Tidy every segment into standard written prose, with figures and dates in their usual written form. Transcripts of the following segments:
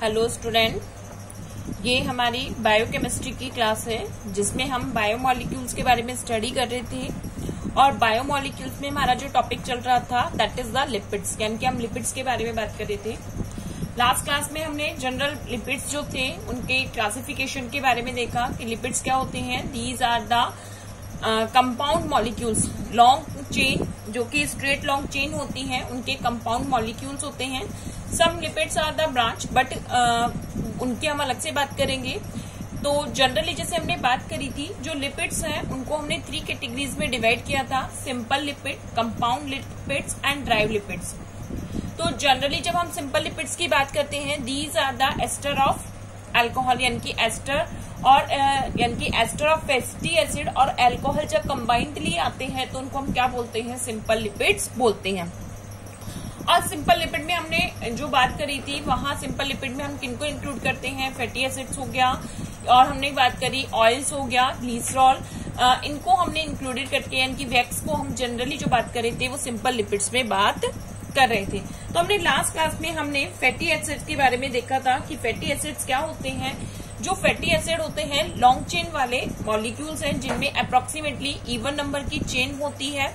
Hello student, ये हमारी biochemistry की क्लास है जिसमें हम बायोमॉलिक्यूल्स के बारे में स्टडी कर रहे थे। और बायोमॉलिक्यूल्स में हमारा जो टॉपिक चल रहा था दैट इज द लिपिड्स, यानी कि हम लिपिड्स के बारे में बात कर रहे थे। लास्ट क्लास में हमने जनरल लिपिड्स जो थे उनके क्लासिफिकेशन के बारे में देखा कि लिपिड्स क्या होते हैं। These are the compound molecules, long chain जो कि स्ट्रेट लॉन्ग चेन होती हैं उनके कंपाउंड मॉलिक्यूल्स होते हैं। Some lipids are the branch, but उनकी हम अलग से बात करेंगे। तो जनरली जैसे हमने बात करी थी, जो लिपिड्स हैं उनको हमने 3 कैटेगरीज में डिवाइड किया था, simple lipid, compound lipids and derived lipids. तो जनरली जब हम सिंपल लिपिड्स की बात करते हैं, these are the ester of alcohol, यानी कि एस्टर और यानी कि एस्टर ऑफ फैटी एसिड और अल्कोहल जब कंबाइंडली आते हैं तो उनको हम क्या बोलते हैं, सिंपल लिपिड्स बोलते हैं। और सिंपल लिपिड में हमने जो बात करी थी, वहां सिंपल लिपिड में हम किनको इंक्लूड करते हैं, फैटी एसिड्स हो गया, और हमने बात करी ऑयल्स हो गया, ग्लिसरॉल, इनको हमने इंक्लूडेड करके, यानी कि वैक्स को हम जनरली जो बात कर रहे थे वो सिंपल लिपिड्स में बात कर रहे थे। तो हमने लास्ट क्लास में हमने फैटी एसिड्स के बारे में देखा था कि फैटी एसिड्स क्या होते हैं। जो फैटी एसिड होते हैं लॉन्ग चेन वाले मॉलिक्यूल्स हैं जिनमें अप्रोक्सीमेटली इवन नंबर की चेन होती है।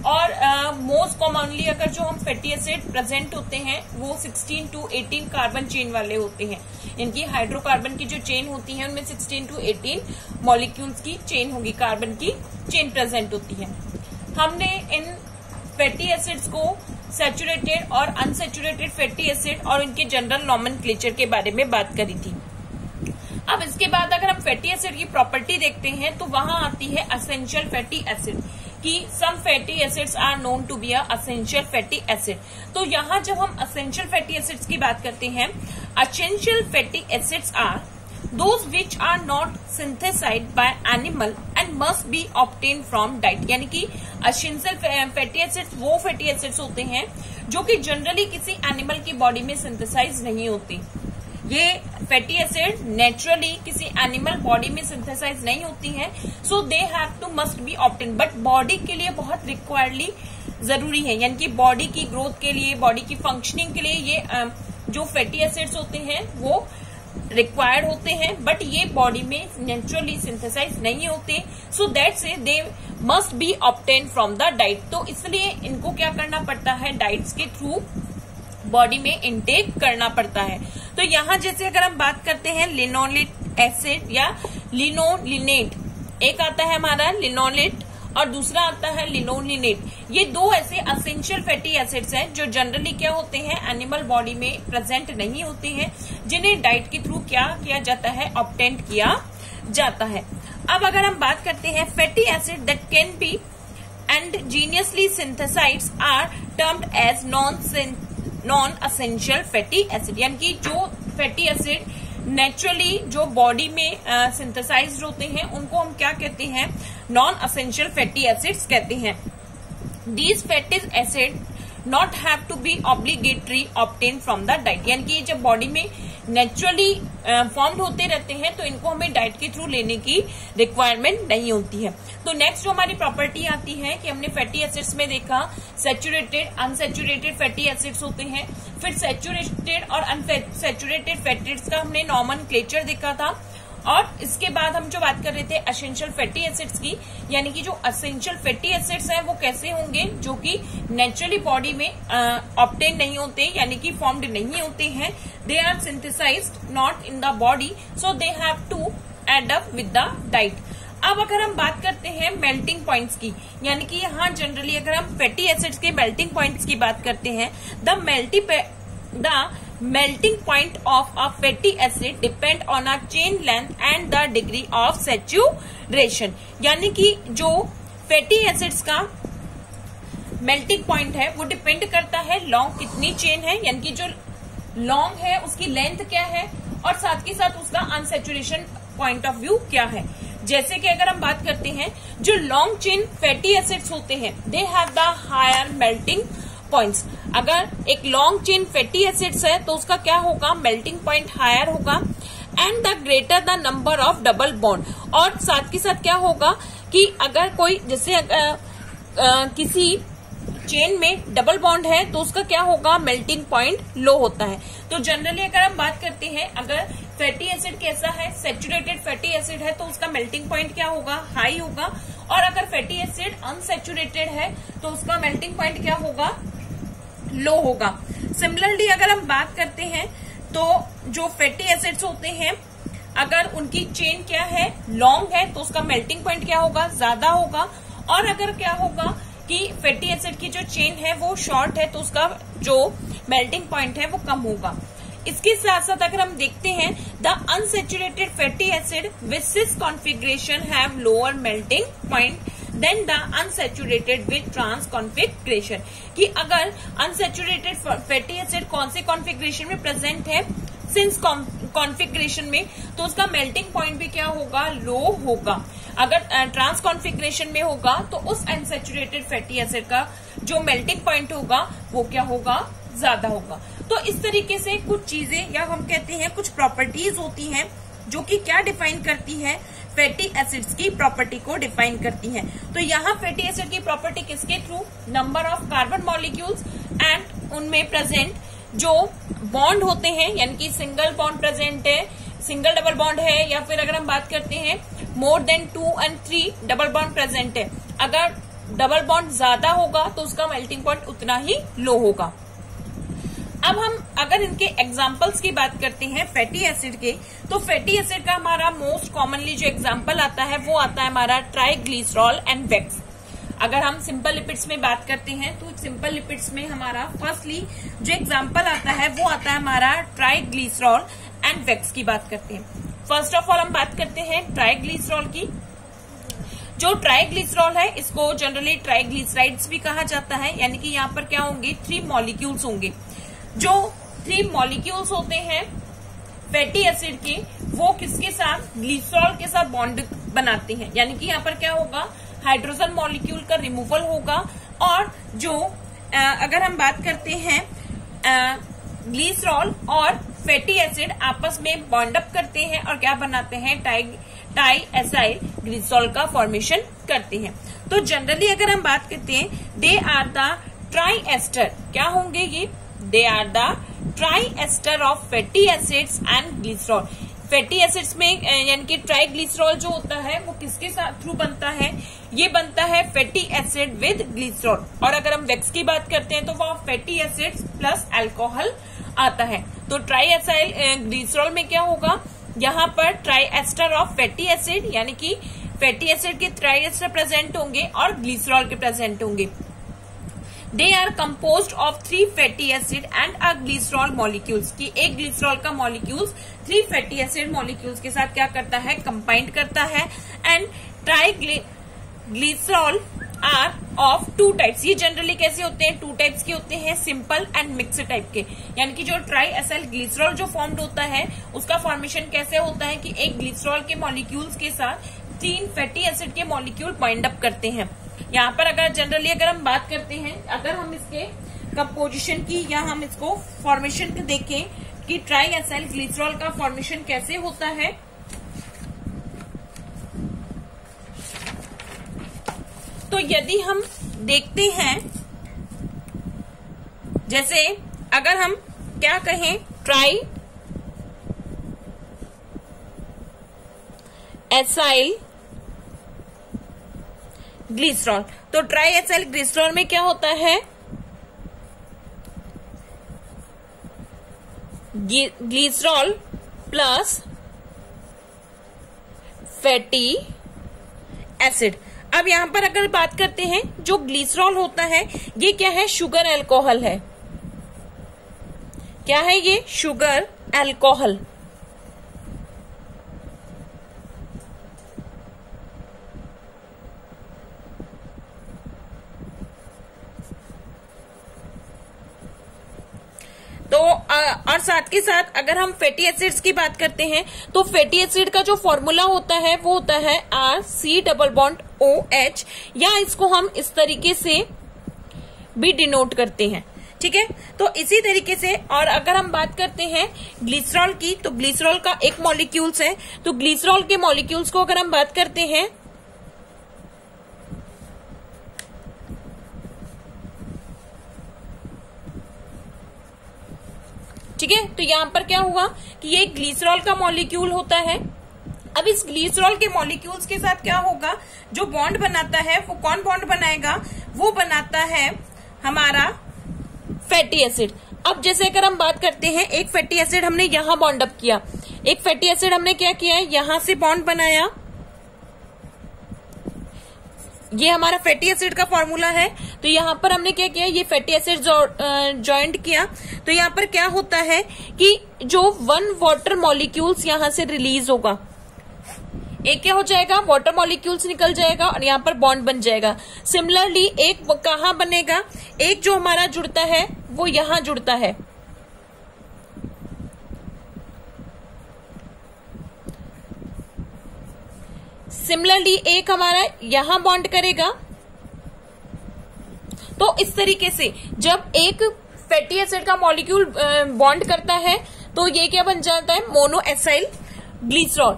और मोस्ट कॉमनली अगर जो हम फैटी एसिड प्रेजेंट होते हैं वो 16 to 18 कार्बन चेन वाले होते हैं। इनकी हाइड्रोकार्बन की जो चेन होती है उनमें 16 to 18 मॉलिक्यूल्स की चेन होगी, कार्बन की चेन प्रेजेंट होती है। हमने इन फैटी एसिड्स को सैचुरेटेड और अनसैचुरेटेड फैटी एसिड और इनके जनरल नॉमेनक्लेचर के बारे में बात करी थी। अब इसके बाद अगर हम फैटी एसिड की प्रॉपर्टी देखते हैं तो वहां आती है एसेंशियल फैटी एसिड, कि some fatty acids are known to be essential fatty acid. तो यहाँ जब हम एसेंशियल फैटी एसिड्स की बात करते हैं, essential fatty acids are those which are not synthesised by animal and must be obtain from diet, यानी कि एसेंशियल फैटी एसिड्स वो फैटी एसिड्स होते हैं जो कि जनरली किसी एनिमल की बॉडी में सिंथेसाइज नहीं होती। ये फैटी एसिड नेचुरली किसी एनिमल बॉडी में सिंथेसाइज नहीं होती हैं, so they have to must be obtain, but body के लिए बहुत रिक्वायर्डली जरूरी है, यानी कि बॉडी की ग्रोथ के लिए, बॉडी की फंक्शनिंग के लिए ये जो फैटी एसिड्स होते हैं वो रिक्वायर्ड होते हैं, बट ये बॉडी में नेचुरली सिंथेसाइज नहीं होते, so that's they must be obtain from the diet. तो इसलिए इनको क्या करना पड़ता है, डाइट्स के थ्रू बॉडी में इनटेक करना पड़ता है। तो यहाँ जैसे अगर हम बात करते हैं लिनोलेट एसिड या लिनोलिनेट, एक आता है हमारा लिनोलेट और दूसरा आता है लिनोलिनेट। ये दो ऐसे एसेंशियल फैटी एसिड्स हैं जो जनरली क्या होते हैं, एनिमल बॉडी में प्रेजेंट नहीं होते हैं, जिन्हें डाइट के थ्रू क्या किया जाता है, ऑब्टेन किया जाता है। अब अगर हम बात करते हैं fatty acid that can be endogenously synthesised are termed as non essential fatty acid, यानी कि जो फैटी एसिड नेचुरली जो बॉडी में सिंथेसाइज्ड होते हैं उनको हम क्या कहते हैं, नॉन एसेंशियल फैटी एसिड्स कहते हैं। These fatty acid not have to be obligatory obtain from the diet, यानी कि जब बॉडी में नेचुरली फॉर्म्ड होते रहते हैं तो इनको हमें डाइट के थ्रू लेने की रिक्वायरमेंट नहीं होती है। तो नेक्स्ट जो हमारी प्रॉपर्टी आती है कि हमने फैटी एसिड्स में देखा सैचुरेटेड, अनसैचुरेटेड फैटी एसिड्स होते हैं, फिर सैचुरेटेड और अनसैचुरेटेड फैटी एसिड्स का हमने नॉमेनक्लेचर देखा था, और इसके बाद हम जो बात कर रहे थे एसेंशियल फैटी एसिड्स की, यानी कि जो एसेंशियल फैटी एसिड्स हैं वो कैसे होंगे, जो कि नेचुरली बॉडी में ऑब्टेन नहीं होते, यानी कि फॉर्म्ड नहीं होते हैं, they are synthesised not in the body, so they have to add up with the diet. अब अगर हम बात करते हैं मेल्टिंग पॉइंट्स की, यानी कि यहाँ जनरली अगर हम फैटी एसिड्स के मेल्टिंग पॉइंट्स की बात करते हैं, the melting point of a fatty acid depend on a chain length and the degree of saturation, यानी कि जो फैटी एसिड्स का मेल्टिंग पॉइंट है वो डिपेंड करता है लॉन्ग कितनी चेन है, यानी कि जो लॉन्ग है उसकी लेंथ क्या है, और साथ के साथ उसका अनसैचुरेशन पॉइंट ऑफ व्यू क्या है। जैसे कि अगर हम बात करते हैं, जो लॉन्ग चेन फैटी एसिड्स होते हैं they have the higher melting points. अगर एक लॉन्ग चेन फैटी एसिड्स है तो उसका क्या होगा, मेल्टिंग पॉइंट हायर होगा, and the greater the number of double bond. और साथ के साथ क्या होगा कि अगर कोई जैसे किसी चेन में डबल बॉन्ड है तो उसका क्या होगा, मेल्टिंग पॉइंट लो होता है। तो जनरली अगर हम बात करते हैं, अगर फैटी एसिड कैसा है, सैचुरेटेड फैटी एसिड है तो उसका मेल्टिंग पॉइंट क्या होगा, हाई होगा। और अगर फैटी एसिड अनसैचुरेटेड है तो उसका मेल्टिंग पॉइंट क्या होगा, लो होगा। सिमिलरली अगर हम बात करते हैं तो जो फैटी एसिड्स होते हैं, अगर उनकी चेन क्या है, लॉन्ग है तो उसका मेल्टिंग पॉइंट क्या होगा, ज्यादा होगा। और अगर क्या होगा कि फैटी एसिड की जो चेन है वो शॉर्ट है तो उसका जो मेल्टिंग पॉइंट है वो कम होगा। इसके साथ साथ अगर हम देखते हैं, the unsaturated fatty acid with cis configuration have lower melting point than the unsaturated with trans configuration, कि अगर अनसैचुरेटेड फैटी एसिड कौन से कॉन्फिगरेशन में प्रेजेंट है, सिंस कॉन्फिगरेशन में, तो उसका मेल्टिंग पॉइंट भी क्या होगा, लो होगा। अगर ट्रांस कॉन्फिगरेशन में होगा तो उस अनसैचुरेटेड फैटी एसिड का जो मेल्टिंग पॉइंट होगा वो क्या होगा, ज्यादा होगा। तो इस तरीके से कुछ चीजें या हम कहते हैं कुछ प्रॉपर्टीज होती हैं जो कि क्या डिफाइन करती है, फैटी एसिड्स की प्रॉपर्टी को डिफाइन करती है। तो यहाँ फैटी एसिड की प्रॉपर्टी किसके through, number of carbon molecules and उनमें प्रेजेंट जो बॉन्ड होते हैं, यानी कि सिंगल बॉन्ड प्रेजेंट है, सिंगल डबल बॉन्ड है, या फिर अगर हम बात करते हैं more than 2 and 3 double bond present है। अगर डबल बॉन्ड ज्यादा होगा तो उसका मेल्टिंग पॉइंट उतना ही लो होगा। अब हम अगर इनके एग्जाम्पल्स की बात करते हैं फैटी एसिड के, तो फैटी एसिड का हमारा मोस्ट कॉमनली जो एग्जाम्पल आता है वो आता है हमारा ट्राइग्लिसरॉल एंड वैक्स। अगर हम सिंपल लिपिड्स में बात करते हैं तो सिंपल लिपिड्स में हमारा फर्स्टली जो एग्जाम्पल आता है वो आता है हमारा ट्राइग्लिसरॉल एंड वैक्स की बात करते हैं। फर्स्ट ऑफ ऑल हम बात करते हैं ट्राइग्लिसरॉल की। जो ट्राइग्लिसरॉल है इसको जनरली ट्राइग्लिसराइड्स भी कहा जाता है, यानी कि यहाँ पर क्या होंगे, 3 मॉलिक्यूल्स होंगे। जो 3 मॉलिक्यूल्स होते हैं फैटी एसिड के, वो किसके साथ, ग्लिसरॉल के साथ बॉन्ड बनाते हैं, यानी कि यहाँ पर क्या होगा, हाइड्रोजन मॉलिक्यूल का रिमूवल होगा। और जो अगर हम बात करते हैं ग्लिसरॉल और फैटी एसिड आपस में बॉन्ड अप करते हैं और क्या बनाते हैं, टाई एसाइल ग्लिसरॉल का फॉर्मेशन करते हैं। तो जनरली अगर हम बात करते हैं, they are the tri ester, क्या होंगे ये, they are the tri ester of fatty acids and glycerol. Fatty acids में यानी कि ट्राइग्लिसरॉल जो होता है वो किसके साथ थ्रू बनता है, ये बनता है फैटी एसिड विद ग्लिसरॉल। और अगर हम वैक्स की बात करते हैं तो वो फैटी एसिड्स प्लस अल्कोहल आता है। तो ट्राई एसाइल ग्लिसरॉल में क्या होगा, यहाँ पर tri ester of fatty acid, यानी कि फैटी एसिड के ट्राई एस्टर प्रेजेंट होंगे और ग्लिसरॉल के प्रेजेंट होंगे। They are composed of 3 fatty acid and a glycerol molecules, की एक ग्लिसरॉल का मॉलिक्यूल्स 3 फैटी एसिड मॉलिक्यूल्स के साथ क्या करता है, कंबाइंड करता है। And triglycerol are of 2 types. ये जनरली कैसे होते हैं, 2 टाइप्स के होते हैं, सिंपल एंड मिक्स्ड टाइप के। यानी कि जो ट्राई एसाइल ग्लिसरॉल जो फॉर्म्ड होता है उसका फॉर्मेशन कैसे होता है कि एक ग्लिसरॉल के मॉलिक्यूल्स के साथ 3 फैटी एसिड के मॉलिक्यूल बाइंड अप करते हैं। यहाँ पर अगर जनरली अगर हम बात करते हैं, अगर हम इसके कंपोजिशन की या हम इसको फॉर्मेशन देखें कि ट्राई एसाइल ग्लिसरॉल का फॉर्मेशन कैसे होता है, तो यदि हम देखते हैं, जैसे अगर हम क्या कहें, ट्राई एसाइल ग्लिसरॉल, तो ट्राई एसाइल ग्लिसरॉल में क्या होता है, ग्लिसरॉल प्लस फैटी एसिड। अब यहां पर अगर बात करते हैं, जो ग्लिसरॉल होता है ये क्या है, शुगर अल्कोहल है। क्या है ये, शुगर अल्कोहल। तो और साथ के साथ अगर हम फैटी एसिड्स की बात करते हैं तो फैटी एसिड का जो फॉर्मूला होता है वो होता है RC+OH, या इसको हम इस तरीके से भी डिनोट करते हैं। ठीक है, तो इसी तरीके से। और अगर हम बात करते हैं ग्लिसरॉल की, तो ग्लिसरॉल का एक मॉलिक्यूल्स है, तो ग्लिसरॉल के मॉलिक्यूल्स को अगर हम बात करते हैं ठीक है। तो यहाँ पर क्या हुआ कि ये ग्लिसरॉल का मॉलिक्यूल होता है। अब इस ग्लिसरॉल के मॉलिक्यूल्स के साथ क्या होगा, जो बॉन्ड बनाता है वो कौन बॉन्ड बनाएगा, वो बनाता है हमारा फैटी एसिड। अब जैसे अगर हम बात करते हैं, एक फैटी एसिड हमने यहां बॉन्ड अप किया, एक फैटी एसिड हमने क्या किया है, यहां से बॉन्ड बनाया, ये हमारा फैटी एसिड का फॉर्मूला है। तो यहाँ पर हमने क्या किया, ये फैटी एसिड ज्वाइंट किया। तो यहाँ पर क्या होता है कि जो 1 वाटर मॉलिक्यूल्स यहाँ से रिलीज होगा, एक क्या हो जाएगा, वाटर मॉलिक्यूल्स निकल जाएगा और यहाँ पर बॉन्ड बन जाएगा। सिमिलरली एक कहाँ बनेगा, एक जो हमारा जुड़ता है वो यहां जुड़ता है, सिमिलरली एक हमारा यहां बॉन्ड करेगा। तो इस तरीके से जब एक फैटी एसिड का मॉलिक्यूल बॉन्ड करता है तो ये क्या बन जाता है, mono acyl glycerol,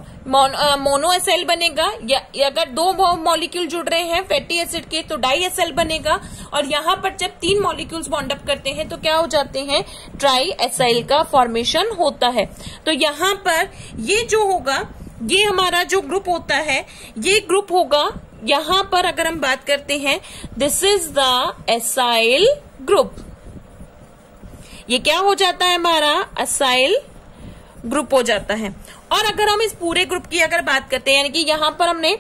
mono acyl बनेगा। या अगर 2 मॉलिक्यूल जुड़ रहे हैं फैटी एसिड के तो डाई एसाइल बनेगा। और यहाँ पर जब 3 मॉलिक्यूल्स बॉन्ड अप करते हैं तो क्या हो जाते हैं, ट्राई एसाइल का फॉर्मेशन होता है। तो यहाँ पर ये जो होगा, ये हमारा जो ग्रुप होता है, ये ग्रुप होगा, यहाँ पर अगर हम बात करते हैं, this is the acyl group. ये क्या हो जाता है, हमारा एसाइल ग्रुप हो जाता है। और अगर हम इस पूरे ग्रुप की अगर बात करते हैं, यानी कि यहाँ पर हमने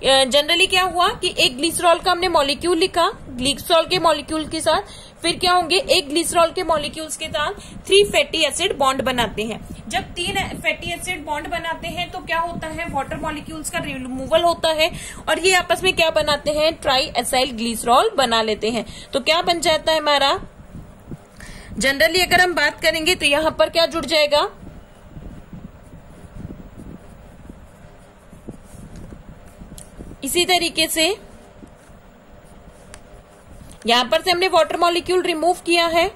जनरली क्या हुआ कि एक ग्लिसरॉल का हमने मॉलिक्यूल लिखा, ग्लिसरॉल के मॉलिक्यूल के साथ फिर क्या होंगे, एक ग्लिसरॉल के मॉलिक्यूल्स के साथ 3 फैटी एसिड बॉन्ड बनाते हैं। जब 3 फैटी एसिड बॉन्ड बनाते हैं तो क्या होता है, वाटर मॉलिक्यूल्स का रिमूवल होता है और ये आपस में क्या बनाते हैं, ट्राई एसाइल ग्लिसरॉल बना लेते हैं। तो क्या बन जाता है हमारा, जनरली अगर हम बात करेंगे तो यहां पर क्या जुड़ जाएगा, इसी तरीके से यहां पर से हमने वाटर मॉलिक्यूल रिमूव किया है,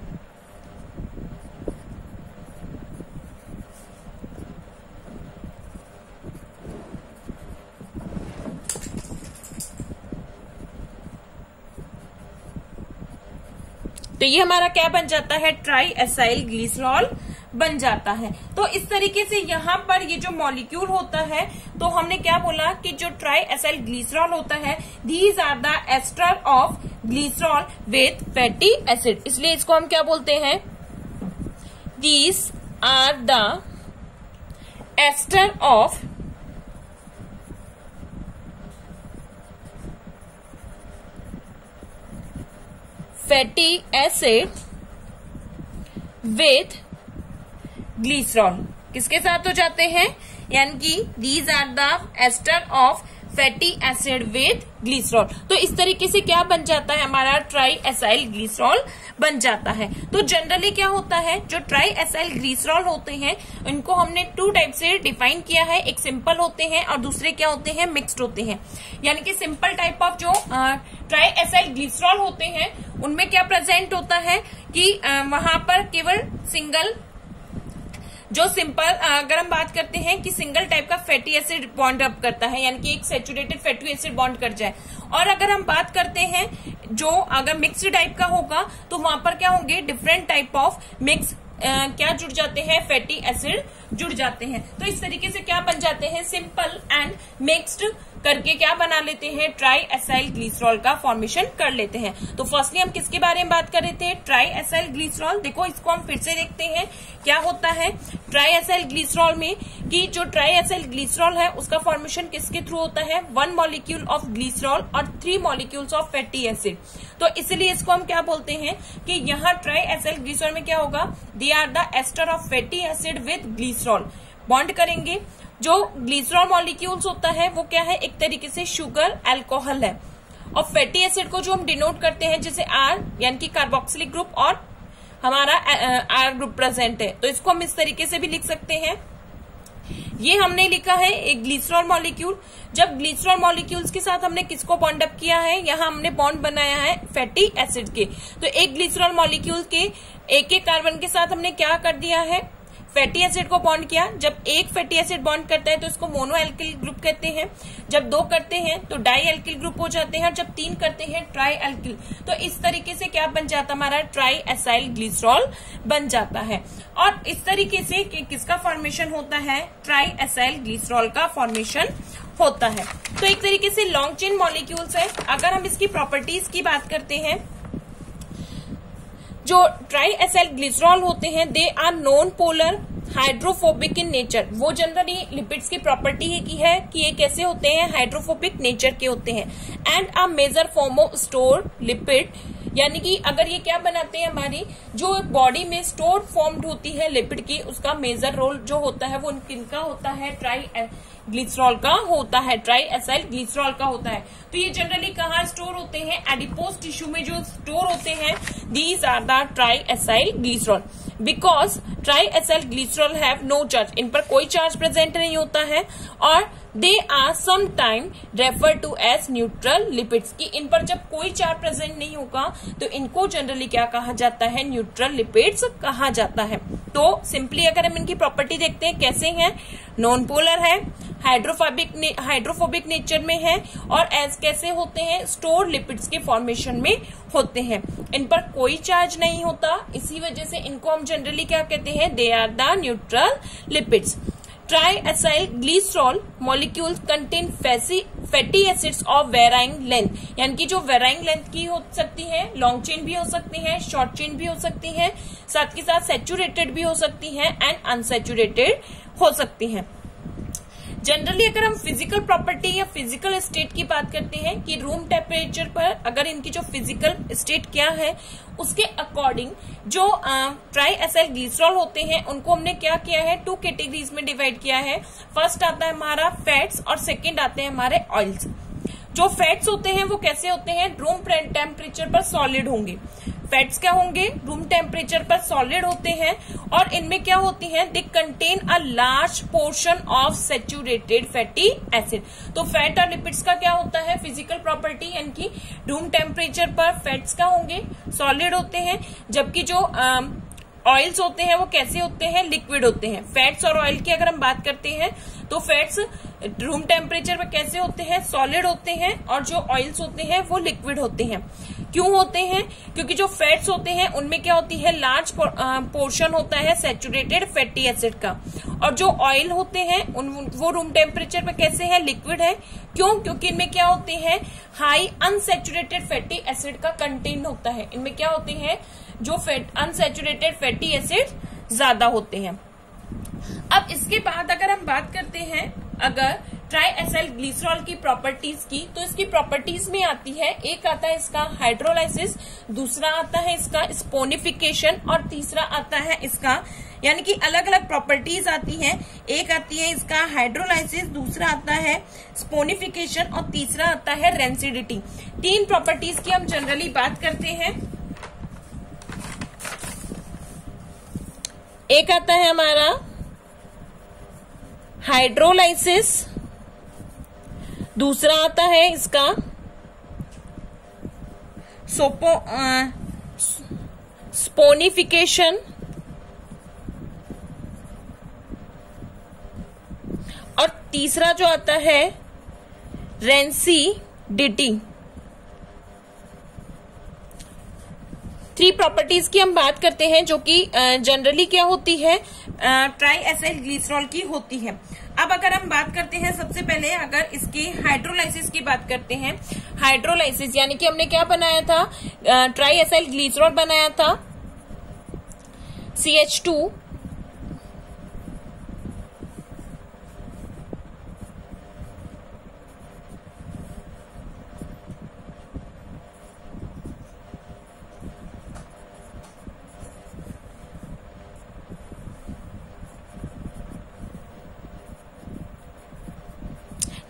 तो ये हमारा क्या बन जाता है, ट्राई एसाइल ग्लिसरॉल बन जाता है। तो इस तरीके से यहाँ पर ये जो मॉलिक्यूल होता है, तो हमने क्या बोला कि जो ट्राई एसाइल ग्लिसरॉल होता है, these are the ester of glycerol with fatty acid, इसलिए इसको हम क्या बोलते हैं, these are the ester of fatty acid with glycerol. किसके साथ हो जाते हैं, यानी कि these are the ester of fatty acid with glycerol. तो इस तरीके से क्या बन जाता है, हमारा ट्राई एसाइल ग्लिसरॉल बन जाता है। तो जनरली क्या होता है, जो ट्राई एसाइल ग्लिसरॉल होते हैं इनको हमने 2 टाइप से डिफाइन किया है, एक सिंपल होते हैं और दूसरे क्या होते हैं, मिक्स्ड होते हैं। यानी कि सिंपल टाइप ऑफ जो ट्राई एसाइल ग्लिसरॉल होते हैं उनमें क्या प्रेजेंट होता है कि वहां पर केवल सिंगल, जो सिंपल अगर हम बात करते हैं कि सिंगल टाइप का फैटी एसिड बॉन्ड अप करता है, यानी कि एक सैचुरेटेड फैटी एसिड बॉन्ड कर जाए। और अगर हम बात करते हैं जो अगर मिक्स्ड टाइप का होगा तो वहां पर क्या होंगे, डिफरेंट टाइप ऑफ मिक्स क्या जुड़ जाते हैं, फैटी एसिड जुड़ जाते हैं। तो इस तरीके से क्या बन जाते हैं, सिंपल एंड मिक्स्ड करके क्या बना लेते हैं, ट्राई एसाइल ग्लिसरॉल का फॉर्मेशन कर लेते हैं। तो फर्स्टली हम किसके बारे में बात कर रहे थे, ट्राई एसाइल ग्लिसरॉल। देखो इसको हम फिर से देखते हैं क्या होता है ट्राई एसाइल ग्लिसरॉल में, कि जो ट्राई एसाइल ग्लिसरॉल है उसका फॉर्मेशन किसके थ्रू होता है, 1 मॉलिक्यूल ऑफ ग्लिसरॉल और 3 मॉलिक्यूल्स ऑफ फैटी एसिड। तो इसलिए इसको हम क्या बोलते हैं कि यहाँ ट्राई एसाइल ग्लिसरॉल में क्या होगा, they are the ester of fatty acid with glycerol, bond करेंगे। जो ग्लिसरॉल मॉलिक्यूल्स होता है वो क्या है, एक तरीके से शुगर अल्कोहल है। और फैटी एसिड को जो हम डिनोट करते हैं जैसे आर, यानी कि कार्बोक्सिलिक ग्रुप और हमारा आर ग्रुप प्रेजेंट है, तो इसको हम इस तरीके से भी लिख सकते हैं। ये हमने लिखा है एक ग्लिसरॉल मॉलिक्यूल। जब ग्लिसरॉल मॉलिक्यूल्स के साथ हमने किसको बॉन्ड अप किया है, यहाँ हमने बॉन्ड बनाया है फैटी एसिड के। तो एक ग्लिसरॉल मॉलिक्यूल के एक कार्बन के साथ हमने क्या कर दिया है, फैटी एसिड को बॉन्ड किया। जब एक फैटी एसिड बॉन्ड करता है तो इसको मोनो एल्किल ग्रुप कहते हैं, जब 2 करते हैं तो डाई एल्किल ग्रुप हो जाते हैं, और जब 3 करते हैं ट्राई एल्किल। तो इस तरीके से क्या बन जाता है हमारा ट्राई एसाइल ग्लिसरॉल बन जाता है। और इस तरीके से किसका फॉर्मेशन होता है, ट्राई एसाइल ग्लिसरॉल का फॉर्मेशन होता है। तो एक तरीके से लॉन्ग चेन मॉलिक्यूल्स है। अगर हम इसकी प्रॉपर्टीज की बात करते हैं, जो ट्राई एसाइल ग्लिसरॉल होते हैं they are non polar hydrophobic in nature. वो जनरली लिपिड्स की प्रॉपर्टी है कि ये कैसे होते हैं, हाइड्रोफोबिक नेचर के होते हैं। And a major form of store lipid, यानी कि अगर ये क्या बनाते हैं, हमारी जो बॉडी में स्टोर फॉर्म्ड होती है लिपिड की, उसका मेजर रोल जो होता है वो किनका होता है, ट्राई ग्लिसरॉल का होता है, ट्राई एसाइल ग्लिसरॉल का होता है। तो ये जनरली कहाँ स्टोर होते हैं, एडिपोज टिश्यू में जो स्टोर होते हैं, these are the try acyl glycerol. Because try acyl glycerol have no charge, इन पर कोई चार्ज प्रेजेंट नहीं होता है, और they are some time refer to as neutral lipids, की इन पर जब कोई चार्ज प्रेजेंट नहीं होगा तो इनको जनरली क्या कहा जाता है, न्यूट्रल लिपिड्स कहा जाता है। तो सिंपली अगर हम इनकी प्रॉपर्टी देखते हैं कैसे हैं, नॉन पोलर है, हाइड्रोफोबिक नेचर में है, और एज कैसे होते हैं, स्टोर लिपिड्स के फॉर्मेशन में होते हैं। इन पर कोई चार्ज नहीं होता, इसी वजह से इनको हम जनरली क्या कहते हैं, they are the neutral lipids. Tri acyl glycerol molecules contain fatty acids of varying length, यानी कि जो वेराइंग लेंथ की हो सकती है, लॉन्ग चेन भी हो सकती है, शॉर्ट चेन भी हो सकती है, साथ के साथ सैचुरेटेड भी हो सकती है एंड अनसैचुरेटेड हो सकती है। जनरली अगर हम फिजिकल प्रॉपर्टी या फिजिकल स्टेट की बात करते हैं कि रूम टेम्परेचर पर अगर इनकी जो फिजिकल स्टेट क्या है, उसके अकॉर्डिंग जो ट्राई एसाइल ग्लिसरॉल होते हैं उनको हमने क्या किया है, 2 कैटेगरीज में डिवाइड किया है। फर्स्ट आता है हमारा फैट्स और सेकंड आते हैं हमारे ऑयल्स। जो फैट्स होते हैं वो कैसे होते हैं, रूम टेम्परेचर पर सॉलिड होंगे। फैट्स क्या होंगे, रूम टेम्परेचर पर सॉलिड होते हैं, और इनमें क्या होती हैं, they contain a large portion of saturated fatty acid. तो फैट और लिपिड्स का क्या होता है, फिजिकल प्रॉपर्टी, यानी कि रूम टेम्परेचर पर फैट्स का होंगे, सॉलिड होते हैं, जबकि जो ऑयल्स होते हैं वो कैसे होते हैं, लिक्विड होते हैं। फैट्स और ऑयल की अगर हम बात करते हैं तो फैट्स रूम टेम्परेचर पर कैसे होते हैं, सॉलिड होते हैं, और जो ऑयल्स होते हैं वो लिक्विड होते हैं। क्यों होते हैं, क्योंकि जो फैट्स होते हैं उनमें क्या होती है, लार्ज पोर्शन होता है सैचुरेटेड फैटी एसिड का, और जो ऑयल होते हैं वो रूम टेम्परेचर पे कैसे है, लिक्विड है। क्यों, क्योंकि इनमें क्या होते हैं, हाई अनसैचुरेटेड फैटी एसिड का कंटेंट होता है। इनमें क्या होते हैं, जो अनसैचुरेटेड फैटी एसिड ज्यादा होते हैं। अब इसके बाद अगर हम बात करते हैं अगर ट्राई एसाइल ग्लिसरॉल की प्रॉपर्टीज की, तो इसकी प्रॉपर्टीज में आती है, एक आता है इसका हाइड्रोलाइसिस, दूसरा आता है इसका स्पोनिफिकेशन, और तीसरा आता है इसका, यानी कि अलग अलग प्रॉपर्टीज आती हैं। एक आती है इसका हाइड्रोलाइसिस, दूसरा आता है स्पोनिफिकेशन, और तीसरा आता है रेंसिडिटी। 3 प्रॉपर्टीज की हम जनरली बात करते हैं। एक आता है हमारा हाइड्रोलाइसिस, दूसरा आता है इसका स्पोनिफिकेशन, और तीसरा जो आता है रेंसिडिटी। 3 प्रॉपर्टीज की हम बात करते हैं जो कि जनरली क्या होती है, ट्राई एसाइल ग्लिसरॉल की होती है। अब अगर हम बात करते हैं सबसे पहले अगर इसकी हाइड्रोलाइसिस की बात करते हैं, हाइड्रोलाइसिस यानी कि हमने क्या बनाया था, ट्राई एसाइल ग्लिसरॉल बनाया था CH2,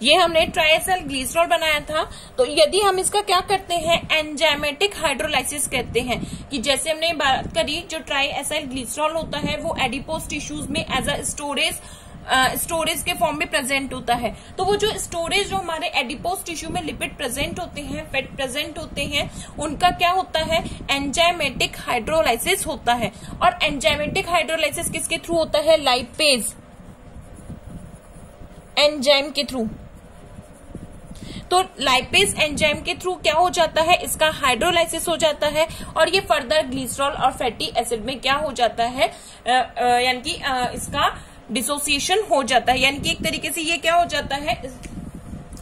ये हमने ट्राइएसाइल ग्लिसरॉल बनाया था। तो यदि हम इसका क्या करते हैं, एंजाइमेटिक हाइड्रोलाइसिस कहते हैं, कि जैसे हमने बात करी जो ट्राइएसाइल ग्लिसरॉल होता है वो एडिपोज टिश्यूज में एज अ स्टोरेज के फॉर्म में प्रेजेंट होता है। तो वो जो स्टोरेज जो हमारे एडिपोज टिश्यू में लिपिड प्रेजेंट होते हैं, फैट प्रेजेंट होते हैं, उनका क्या होता है, एंजाइमेटिक हाइड्रोलाइसिस होता है। और एंजाइमेटिक हाइड्रोलाइसिस किसके थ्रू होता है, लाइपेज एंजाइम के थ्रू। तो लाइपेज एंजाइम के थ्रू क्या हो जाता है, इसका हाइड्रोलाइसिस हो जाता है और ये फर्दर ग्लिसरॉल और फैटी एसिड में क्या हो जाता है, यानी कि इसका डिसोसिएशन हो जाता है, यानी कि एक तरीके से ये क्या हो जाता है,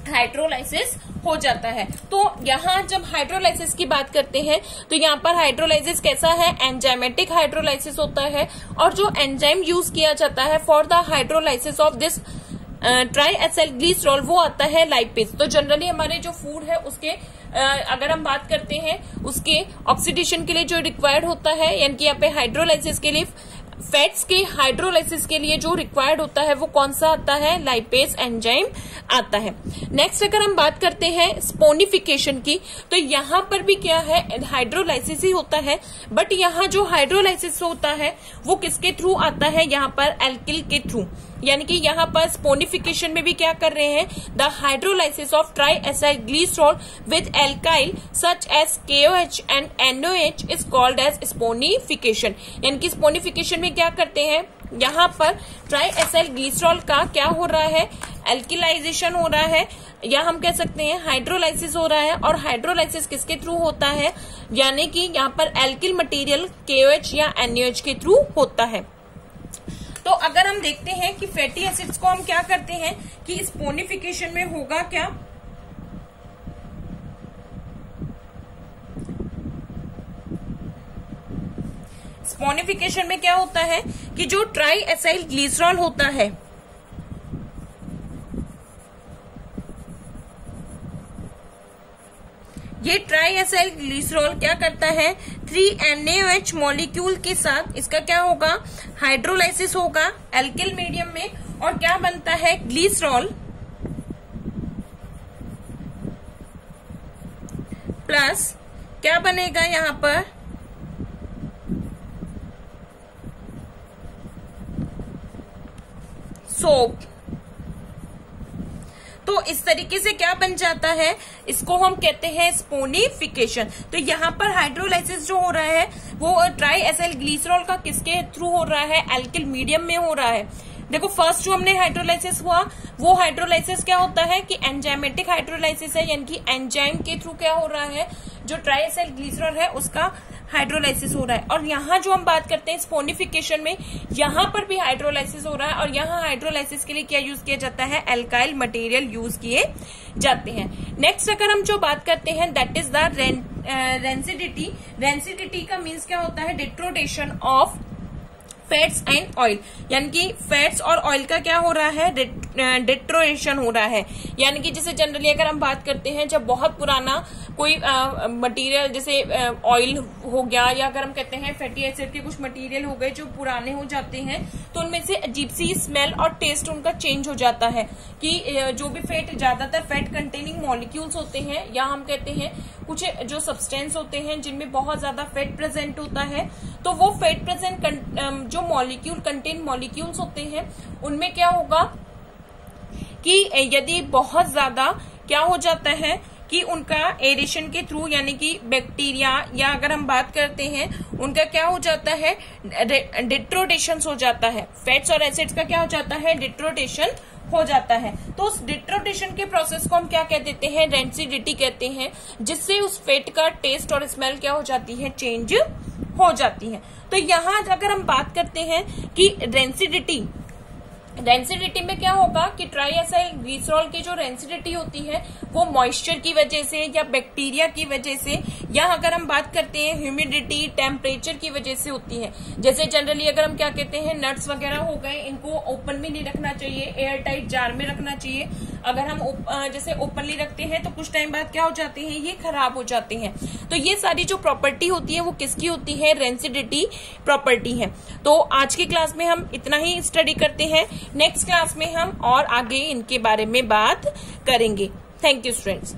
हाइड्रोलाइसिस हो जाता है। तो यहाँ जब हाइड्रोलाइसिस की बात करते हैं तो यहाँ पर हाइड्रोलाइसिस कैसा है, एंजाइमेटिक हाइड्रोलाइसिस होता है। और जो एंजाइम यूज किया जाता है for the hydrolysis of this triacyl glycerol वो आता है लाइपेज। तो जनरली हमारे जो फूड है उसके अगर हम बात करते हैं उसके ऑक्सीडेशन के लिए जो रिक्वायर्ड होता है, यानी कि यहाँ पे हाइड्रोलाइसिस के लिए फैट्स के हाइड्रोलाइसिस के लिए जो रिक्वायर्ड होता है वो कौन सा आता है, लाइपेज एंजाइम आता है। नेक्स्ट अगर हम बात करते हैं स्पोनिफिकेशन की, तो यहाँ पर भी क्या है, हाइड्रोलाइसिस ही होता है, बट यहाँ जो हाइड्रोलाइसिस होता है वो किसके थ्रू आता है, यहाँ पर एल्किल के थ्रू। यानी कि यहाँ पर स्पोनिफिकेशन में भी क्या कर रहे हैं, the hydrolysis of triacyl glycerol with alkyl such as KOH and NOH is called as saponification. यानी कि स्पोनिफिकेशन में क्या करते हैं, यहाँ पर ट्राइएसाइल ग्लिसरॉल का क्या हो रहा है, एल्किलाइजेशन हो रहा है, या हम कह सकते हैं हाइड्रोलाइसिस हो रहा है। और हाइड्रोलाइसिस किसके थ्रू होता है, यानी कि यहाँ पर एल्किल मटेरियल KOH या NOH के थ्रू होता है। तो अगर हम देखते हैं कि फैटी एसिड्स को हम क्या करते हैं कि स्पोनिफिकेशन में होगा क्या, स्पोनिफिकेशन में क्या होता है कि जो ट्राइएसाइल ग्लिसरॉल होता है ये ट्राइएसाइल ग्लिसरॉल क्या करता है, 3NaOH मॉलिक्यूल के साथ इसका क्या होगा, हाइड्रोलाइसिस होगा एल्किल मीडियम में, और क्या बनता है, ग्लिसरॉल प्लस क्या बनेगा यहाँ पर, सोप। तो इस तरीके से क्या बन जाता है, इसको हम कहते हैं स्पोनिफिकेशन। तो यहाँ पर हाइड्रोलाइसिस जो हो रहा है वो ट्राइएसाइल ग्लिसरॉल का किसके थ्रू हो रहा है, एल्किल मीडियम में हो रहा है। देखो फर्स्ट जो हमने हाइड्रोलाइसिस हुआ वो हाइड्रोलाइसिस क्या होता है कि एंजाइमेटिक हाइड्रोलाइसिस है, यानी कि एंजाइम के थ्रू क्या हो रहा है, जो ट्राइएसाइल ग्लिसरॉल है उसका हाइड्रोलाइसिस हो रहा है। और यहाँ जो हम बात करते हैं स्पोनिफिकेशन में, यहाँ पर भी हाइड्रोलाइसिस हो रहा है, और यहाँ हाइड्रोलाइसिस के लिए क्या यूज किया जाता है, एल्काइल मटेरियल यूज किए जाते हैं। नेक्स्ट अगर हम जो बात करते हैं that is the rancidity. Rancidity का मीन्स क्या होता है, डिट्रोटेशन ऑफ फैट्स एंड ऑयल, यानी कि फैट्स और ऑयल का क्या हो रहा है, डिट्रोएशन हो रहा है। यानी कि जैसे जनरली अगर हम बात करते हैं जब बहुत पुराना कोई मटेरियल जैसे ऑयल हो गया, या अगर हम कहते हैं फैटी एसिड के कुछ मटेरियल हो गए जो पुराने हो जाते हैं, तो उनमें से अजीब सी स्मेल और टेस्ट उनका चेंज हो जाता है। कि जो भी फैट, ज्यादातर फैट कंटेनिंग मॉलिक्यूल्स होते हैं, या हम कहते हैं कुछ जो सब्सटेंस होते हैं जिनमें बहुत ज्यादा फैट प्रेजेंट होता है, तो वो फैट प्रेजेंट जो मॉलिक्यूल कंटेन मॉलिक्यूल्स होते हैं उनमें क्या होगा कि यदि बहुत ज्यादा क्या हो जाता है कि उनका एरेशन के थ्रू, यानी कि बैक्टीरिया, या अगर हम बात करते हैं उनका क्या हो जाता है, डिट्रोटेशन हो जाता है। फैट्स और एसिड्स का क्या हो जाता है, डिट्रोटेशन हो जाता है। तो उस डिट्रोटेशन के प्रोसेस को हम क्या कह देते हैं, रेंसिडिटी कहते हैं, जिससे उस फैट का टेस्ट और स्मेल क्या हो जाती है, चेंज हो जाती है। तो यहाँ अगर हम बात करते हैं कि रेंसिडिटी में क्या होगा कि ट्राइएसाइल ग्लिसरॉल की जो रेंसिडिटी होती है वो मॉइस्चर की वजह से या बैक्टीरिया की वजह से, या अगर हम बात करते हैं ह्यूमिडिटी, टेम्परेचर की वजह से होती है। जैसे जनरली अगर हम क्या कहते हैं, नट्स वगैरह हो गए, इनको ओपन में नहीं रखना चाहिए, एयर टाइट जार में रखना चाहिए। अगर हम जैसे ओपनली रखते हैं तो कुछ टाइम बाद क्या हो जाते हैं, ये खराब हो जाते हैं। तो ये सारी जो प्रॉपर्टी होती है वो किसकी होती है, रेंसिडिटी प्रॉपर्टी है। तो आज की क्लास में हम इतना ही स्टडी करते हैं। नेक्स्ट क्लास में हम और आगे इनके बारे में बात करेंगे। Thank you students.